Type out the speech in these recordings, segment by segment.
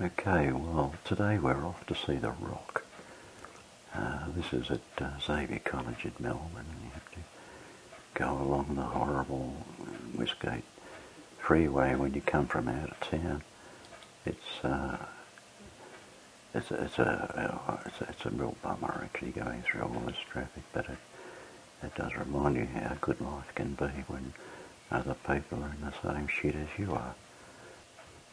Okay, well, today we're off to see the Rock. This is at Xavier College at Melbourne. You have to go along the horrible Westgate freeway when you come from out of town. It's a real bummer actually going through all this traffic, but it does remind you how good life can be when other people are in the same shit as you are.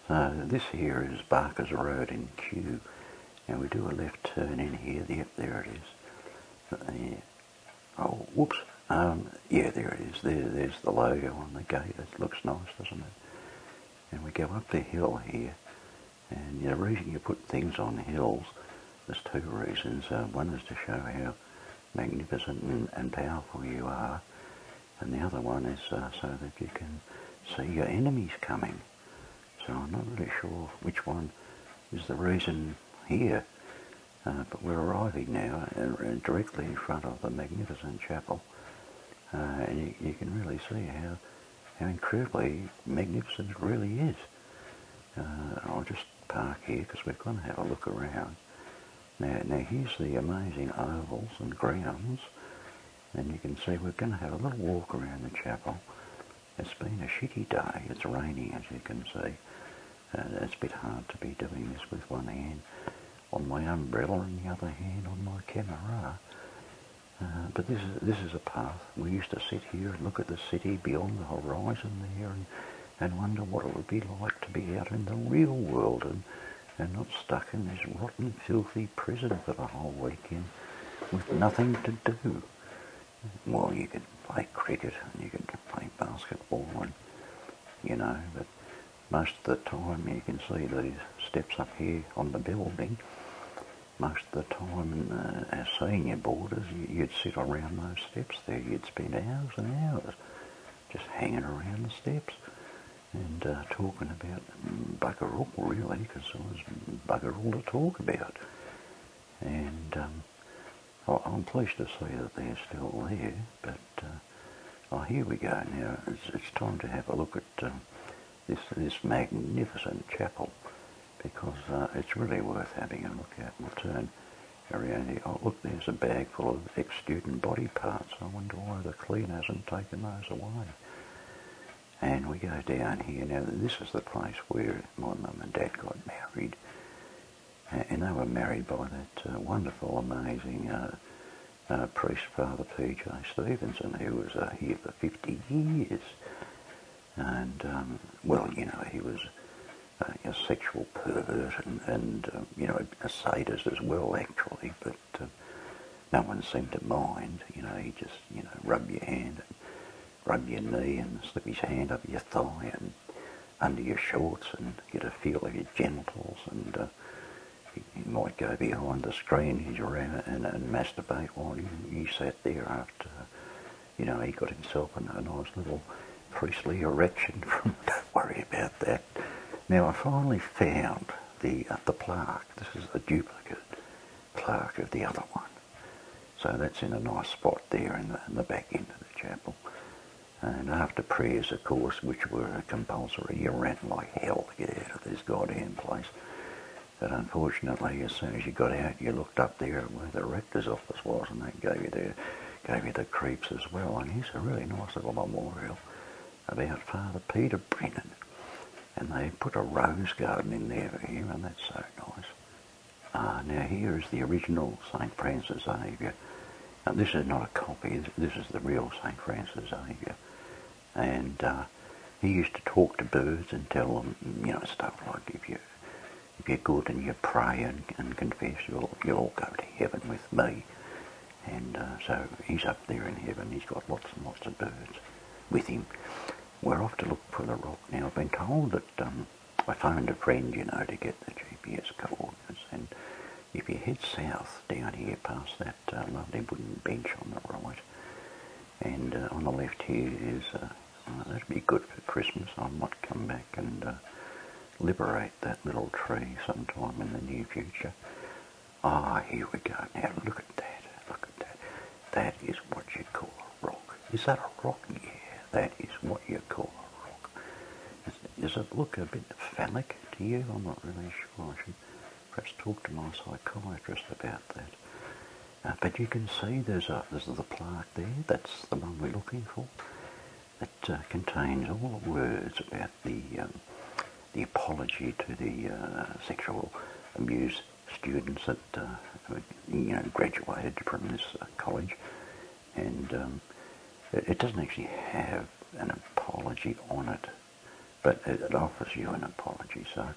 So this here is Barker's Road in Kew, and we do a left turn in here. Yep, there it is. Oh, whoops. Yeah, there it is. There's the logo on the gate. It looks nice, doesn't it? And we go up the hill here, and the reason you put things on hills, there's two reasons. One is to show how magnificent and powerful you are, and the other one is so that you can see your enemies coming. So I'm not really sure which one is the reason here, but we're arriving now directly in front of the magnificent chapel, and you can really see how incredibly magnificent it really is. I'll just park here because we're going to have a look around. Now here's the amazing ovals and grounds, and you can see we're going to have a little walk around the chapel. It's been a shitty day. It's raining, as you can see. It's a bit hard to be doing this with one hand on my umbrella and the other hand on my camera. But this is a path. We used to sit here and look at the city beyond the horizon there and wonder what it would be like to be out in the real world and not stuck in this rotten, filthy prison for the whole weekend with nothing to do. Well, you could play cricket and you could play basketball and, but most of the time you can see these steps up here on the building. Most of the time as senior boarders, you'd sit around those steps there. You'd spend hours and hours just hanging around the steps and talking about bugger all, really, because there was bugger all to talk about. And I'm pleased to see that they're still there, but here we go now. It's time to have a look at this magnificent chapel, because it's really worth having a look at. We'll turn around here. Oh, look, there's a bag full of ex-student body parts. I wonder why the cleaner hasn't taken those away. And we go down here. Now, this is the place where my mum and dad got married. And they were married by that wonderful, amazing priest, Father P.J. Stevenson, who was here for 50 years. And, he was a sexual pervert and a sadist as well, actually, but no one seemed to mind. He just, rub your hand and rub your knee and slip his hand up your thigh and under your shorts and get a feel of your genitals, and he might go behind the screen and masturbate while you sat there after, he got himself a nice little priestly erection from. Don't worry about that. Now I finally found the plaque. This is a duplicate plaque of the other one. So that's in a nice spot there in the back end of the chapel. And after prayers, of course, which were compulsory, you ran like hell to get out of this goddamn place. But unfortunately, as soon as you got out, you looked up there where the rector's office was, and they gave you the creeps as well. And here's a really nice little memorial about Father Peter Brennan. And they put a rose garden in there for him, and that's so nice. Now here is the original St. Francis Xavier. Now this is not a copy, this is the real St. Francis Xavier. And he used to talk to birds and tell them, stuff like if you're good and you pray and confess, you'll all go to heaven with me. And so he's up there in heaven, he's got lots and lots of birds with him. We're off to look for the Rock now. I've been told that I phoned a friend, to get the GPS coordinates, and if you head south down here past that lovely wooden bench on the right, and on the left here is, that'd be good for Christmas. I might come back and liberate that little tree sometime in the near future. Here we go. Now look at that. That is what you call a rock. Is that a rock? Yeah. That is what you call a rock. does it look a bit phallic to you? I'm not really sure. I should perhaps talk to my psychiatrist about that. But you can see there's the plaque there. That's the one we're looking for. It contains all the words about the apology to the sexual abuse students that graduated from this college, and it doesn't actually have an apology on it, but it offers you an apology. So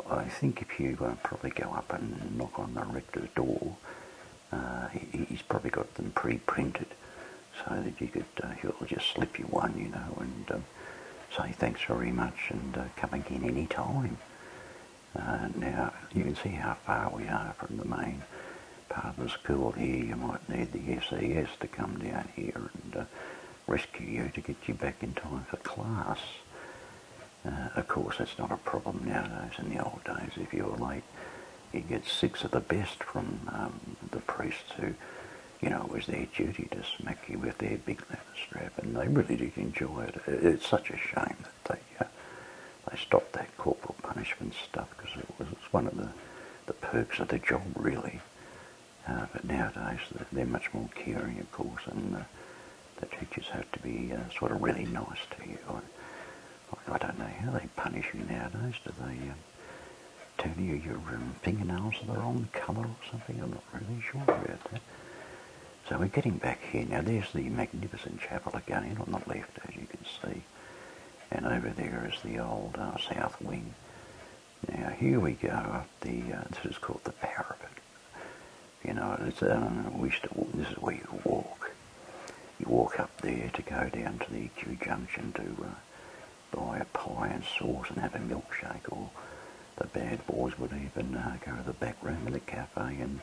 I think if you probably go up and knock on the rector's door, he's probably got them pre-printed so that you could, he'll just slip you one, and say thanks very much and come again any time. Now, you can see how far we are from the main part of the school here. You might need the SES to come down here and rescue you to get you back in time for class. Of course, that's not a problem nowadays. In the old days, if you were late, you'd get 6 of the best from the priests who, it was their duty to smack you with their big leather strap, and they really did enjoy it. It's such a shame that they stopped that corporal punishment stuff, because it was one of the perks of the job, really. But nowadays they're much more caring, of course, and the teachers have to be sort of really nice to you. I don't know how they punish you nowadays. Do they tell you your fingernails are the wrong colour or something? I'm not really sure about that. So we're getting back here. Now there's the magnificent chapel again on the left, as you can see. And over there is the old south wing. Now here we go up this is called the parapet. It's, this is where you walk. You walk up there to go down to the Q Junction to buy a pie and sauce and have a milkshake, or the bad boys would even go to the back room of the cafe and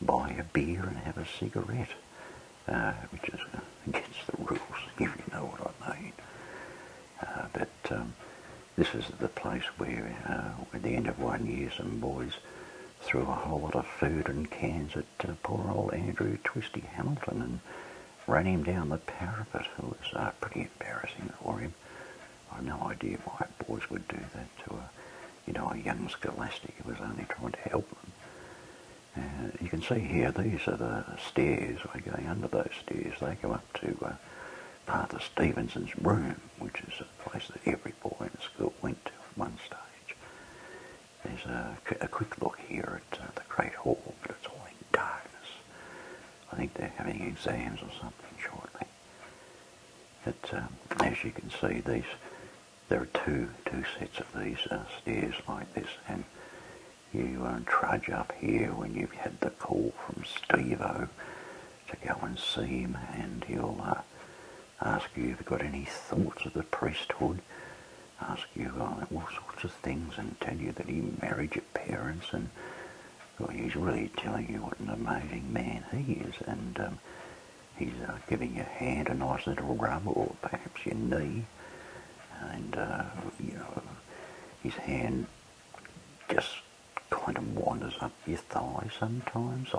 buy a beer and have a cigarette, which is against the rules, if you know what I mean. But this is the place where, at the end of one year, some boys threw a whole lot of food and cans at poor old Andrew Twisty Hamilton and ran him down the parapet. It was pretty embarrassing for him. I have no idea why boys would do that to a young scholastic who was only trying to help them. You can see here, these are the stairs. We're going under those stairs. They go up to Father Stevenson's room, which is a place that every boy in the school went to at one stage. There's a quick look here at the Great Hall, but it's all in darkness. I think they're having exams or something shortly. But as you can see, there are two sets of these stairs like this, and you trudge up here when you've had the call from Steve-O to go and see him, and he'll ask you if you've got any thoughts of the priesthood, ask you all sorts of things, and tell you that he married your parents, and well, he's really telling you what an amazing man he is, and he's giving your hand a nice little rub, or perhaps your knee, and his hand just kind of wanders up your thigh sometimes.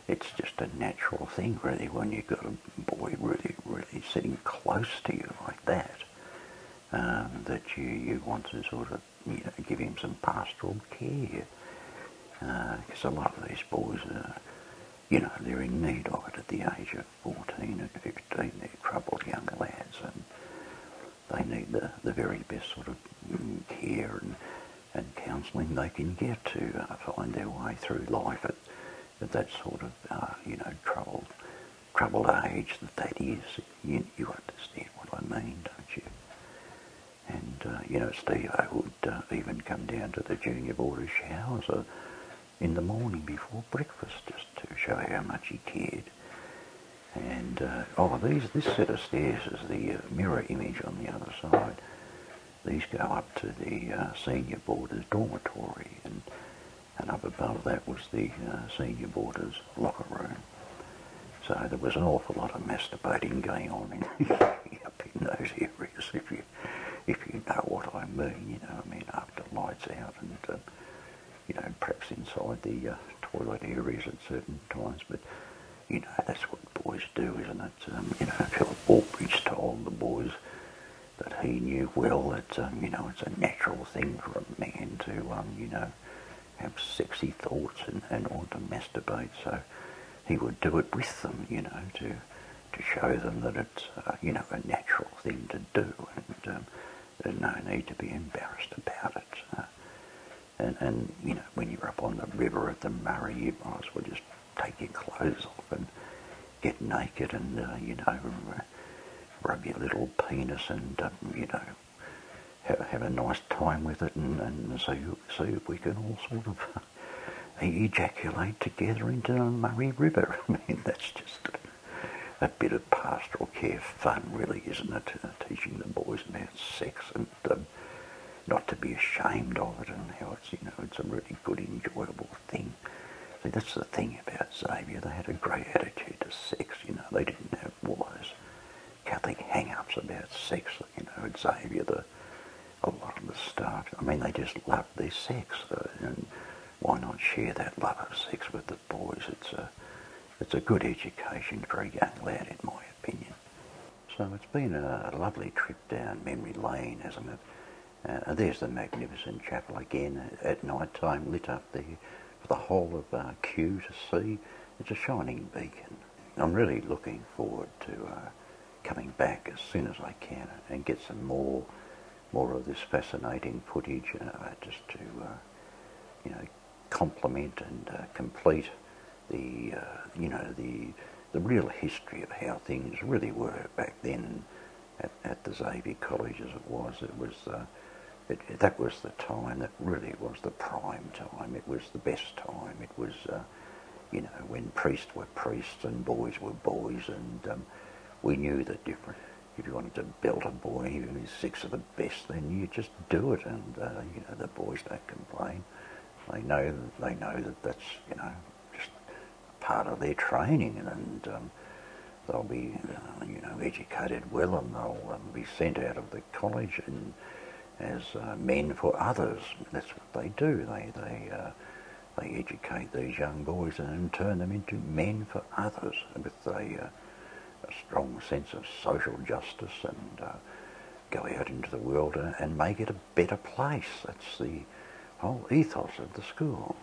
It's just a natural thing, really, when you've got a boy really, really sitting close to you like that, that you want to sort of, give him some pastoral care. Because a lot of these boys they're in need of it at the age of 14 and 15. They're troubled young lads, and they need the very best sort of care and counselling they can get to find their way through life at that sort of, troubled age that is. You understand what I mean, don't you? And, Steve-O would even come down to the junior boarders' showers in the morning before breakfast, just to show how much he cared. And, this set of stairs is the mirror image on the other side. These go up to the senior boarders' dormitory, and up above that was the senior boarders' locker room. So there was an awful lot of masturbating going on up in those areas, if you know what I mean. After lights out, and perhaps inside the toilet areas at certain times. But that's what boys do, isn't it? Philip Baldridge told the boys that he knew well that, you know, it's a natural thing for a man to, you know, have sexy thoughts and want to masturbate. So he would do it with them, you know, to show them that it's, you know, a natural thing to do, and there's no need to be embarrassed about it. And you know, when you're up on the river at the Murray, you might as well just take your clothes off and get naked and, you know, rub your little penis and, you know, have a nice time with it and see if we can all sort of ejaculate together into the Murray River. I mean, that's just a bit of pastoral care fun, really, isn't it? Teaching the boys about sex and not to be ashamed of it, and how it's, you know, it's a really good, enjoyable thing. See, that's the thing about Xavier. They had a great attitude to sex, you know. They didn't have all those Catholic hang-ups about sex, you know. At Xavier, a lot of the staff, I mean, they just loved their sex, and why not share that love of sex with the boys? It's a good education for a young lad, in my opinion. So it's been a lovely trip down memory lane, hasn't it? There's the magnificent chapel again at night time, lit up there for the whole of Kew to see. It's a shining beacon. I'm really looking forward to coming back as soon as I can and get some more of this fascinating footage, just to you know, complement and complete the you know, the real history of how things really were back then at the Xavier College as it was. That was the time that really was the prime time. It was the best time. It was, you know, when priests were priests and boys were boys, and we knew the difference. If you wanted to belt a boy, even if he's six of the best, then you just do it, and you know, the boys don't complain. They know that that's, you know, just part of their training, and they'll be, you know, educated well, and they'll be sent out of the college and as men for others. That's what they do. They educate these young boys and turn them into men for others with a strong sense of social justice, and go out into the world and make it a better place. That's the whole ethos of the school.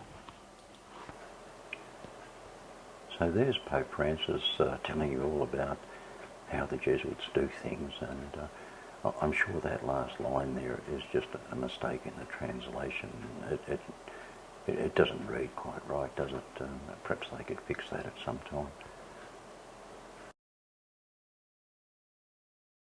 So there's Pope Francis telling you all about how the Jesuits do things, and I'm sure that last line there is just a mistake in the translation. It doesn't read quite right, does it? Perhaps they could fix that at some time.